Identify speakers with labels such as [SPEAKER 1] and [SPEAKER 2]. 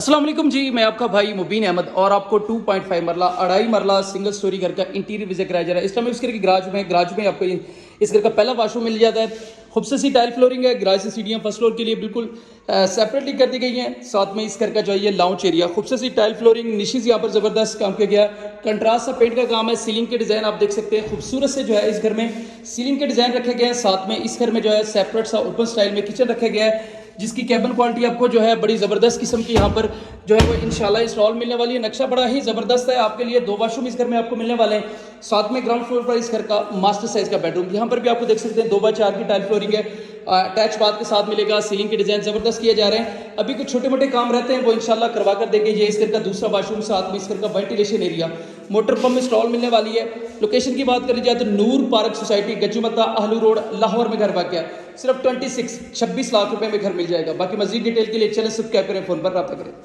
[SPEAKER 1] अस्सलाम वालेकुम जी, मैं आपका भाई मुबीन अहमद और आपको 2.5 मरला अढ़ाई मरला सिंगल स्टोरी घर का इंटीरियर विजिट कराया जा रहा है। इस टाइम इस घर के गराज में आपको इस घर का पहला वाशरूम मिल जाता है। खूबसूरत सी टाइल फ्लोरिंग है। गराज से सीढ़ियाँ फर्स्ट फ्लोर के लिए बिल्कुल सेपरेटली कर दी गई हैं। साथ में इस घर का जो है ये लाउंज एरिया, खूबसूरत सी टाइल फ्लोरिंग, निशीज यहाँ पर ज़बरदस्त काम किया गया। कंट्रास्ट सा पेंट का काम है। सीलिंग के डिज़ाइन आप देख सकते हैं, खूबसूरत से जो है इस घर में सीलिंग के डिज़ाइन रखे गए हैं। साथ में इस घर में जो है सेपरेट सा ओपन स्टाइल में किचन रखा गया है, जिसकी कैबिन क्वालिटी आपको जो है बड़ी ज़बरदस्त किस्म की यहाँ पर जो है वो इंशाल्लाह इंस्टॉल मिलने वाली है। नक्शा बड़ा ही ज़बरदस्त है। आपके लिए 2 वाशरूम इस घर में आपको मिलने वाले हैं। साथ में ग्राउंड फ्लोर पर इस घर का मास्टर साइज का बेडरूम, यहाँ पर भी आपको देख सकते हैं 2x4 की टाइल फ्लोरिंग है। अटैच बाथ के साथ मिलेगा। सीलिंग के डिज़ाइन ज़बरदस्त किए जा रहे हैं। अभी कुछ छोटे मोटे काम रहते हैं वो इंशाल्लाह करवा कर देंगे। ये इस घर का दूसरा वाशरूम, साथ में इस घर का ventilation area, motor pump install मिलने वाली है। लोकेशन की बात करी जाए तो नूर पार्क सोसाइटी, गज्जुमता, आहलू रोड, लाहौर में घर वाक़ है। सिर्फ 26 लाख रुपए में घर मिल जाएगा। बाकी मजीद डिटेल के लिए चैनल सब्सक्राइब करें, फ़ोन पर रब्ता करें।